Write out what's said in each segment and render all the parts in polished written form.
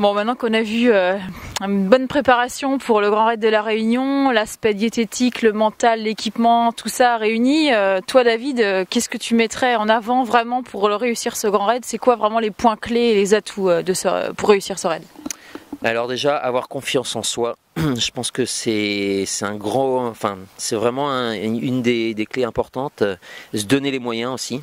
Bon, maintenant qu'on a vu une bonne préparation pour le Grand Raid de la Réunion, l'aspect diététique, le mental, l'équipement, tout ça réuni, toi David, qu'est-ce que tu mettrais en avant vraiment pour réussir ce Grand Raid? C'est quoi vraiment les points clés et les atouts pour réussir ce raid? Alors déjà, avoir confiance en soi, je pense que c'est vraiment une des clés importantes. Se donner les moyens aussi.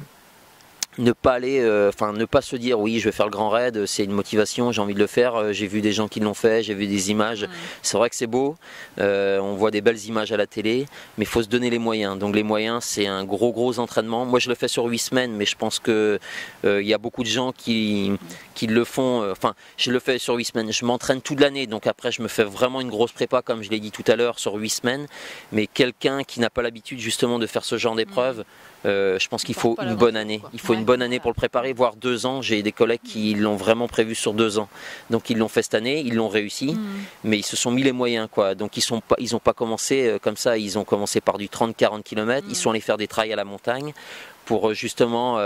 Ne pas aller, ne pas se dire oui je vais faire le grand raid, c'est une motivation, j'ai envie de le faire, j'ai vu des gens qui l'ont fait, j'ai vu des images, c'est vrai que c'est beau, on voit des belles images à la télé, mais il faut se donner les moyens. Donc les moyens, c'est un gros entraînement. Moi je le fais sur 8 semaines, mais je pense que y a beaucoup de gens qui le font, je le fais sur 8 semaines, je m'entraîne toute l'année, donc après je me fais vraiment une grosse prépa comme je l'ai dit tout à l'heure sur 8 semaines, mais quelqu'un qui n'a pas l'habitude justement de faire ce genre d'épreuve, je pense qu'il faut une bonne année. Il faut une bonne année pour le préparer, voire 2 ans. J'ai des collègues qui l'ont vraiment prévu sur 2 ans. Donc ils l'ont fait cette année, ils l'ont réussi, mais ils se sont mis les moyens, quoi. Donc ils ont pas commencé comme ça, ils ont commencé par du 30-40 km, ils sont allés faire des trails à la montagne pour justement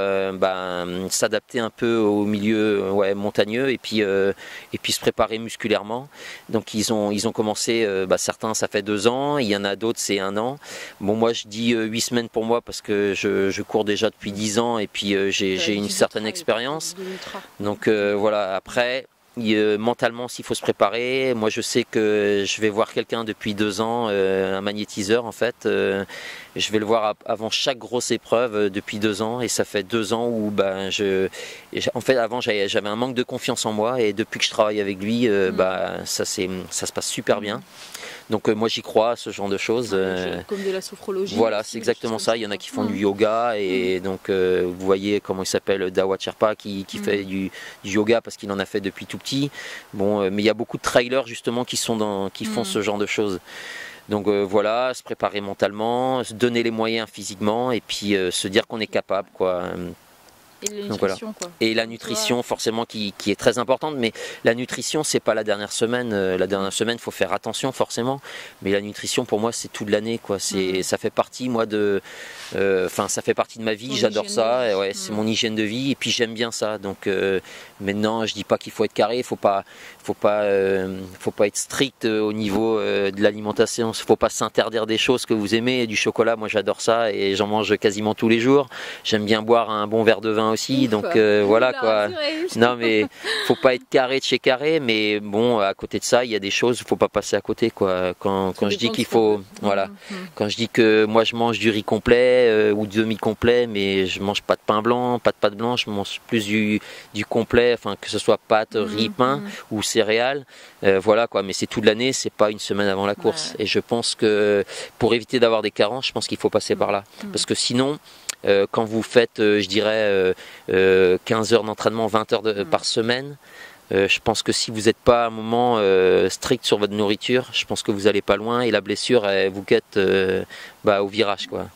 s'adapter un peu au milieu montagneux et puis se préparer musculairement. Donc ils ont commencé, certains ça fait 2 ans, il y en a d'autres c'est 1 an. Bon, moi je dis 8 semaines pour moi parce que je cours déjà depuis 10 ans et puis j'ai une certaine expérience. Donc voilà, après mentalement s'il faut se préparer, moi je sais que je vais voir quelqu'un depuis 2 ans, un magnétiseur en fait, je vais le voir avant chaque grosse épreuve depuis 2 ans, et ça fait 2 ans où en fait avant j'avais un manque de confiance en moi, et depuis que je travaille avec lui, ça se passe super bien. Donc moi j'y crois à ce genre de choses. Comme de la sophrologie. Voilà, c'est exactement ça. Il y en a qui font du yoga, et donc vous voyez comment il s'appelle, Dawa Sherpa, qui fait du yoga parce qu'il en a fait depuis tout petit. Bon, mais il y a beaucoup de trailers justement qui font ce genre de choses. Donc voilà, se préparer mentalement, se donner les moyens physiquement, et puis se dire qu'on est capable, quoi. Et la nutrition, donc, voilà. Quoi. Et la nutrition forcément qui est très importante, mais la nutrition c'est pas la dernière semaine. La dernière semaine faut faire attention forcément, mais la nutrition pour moi c'est toute l'année, quoi. Ça fait partie ça fait partie de ma vie, j'adore ça, c'est mon hygiène de vie, et puis j'aime bien ça. Donc maintenant je dis pas qu'il faut être carré, faut pas être strict au niveau de l'alimentation, faut pas s'interdire des choses que vous aimez. Du chocolat, moi j'adore ça et j'en mange quasiment tous les jours. J'aime bien boire un bon verre de vin aussi, donc voilà quoi. Non mais faut pas être carré de chez carré, mais bon, à côté de ça il y a des choses, faut pas passer à côté, quoi. Quand je dis qu'il faut, quand je dis que moi je mange du riz complet ou demi complet, mais je mange pas de pain blanc, pas de pâte blanche, je mange plus du complet, que ce soit pâte, riz, pain ou céréales, voilà quoi. Mais c'est toute l'année, c'est pas une semaine avant la course. Et je pense que pour éviter d'avoir des carences, je pense qu'il faut passer par là, parce que sinon quand vous faites, je dirais, 15 heures d'entraînement, 20 heures par semaine, je pense que si vous n'êtes pas à un moment strict sur votre nourriture, je pense que vous n'allez pas loin, et la blessure elle vous guette au virage, quoi.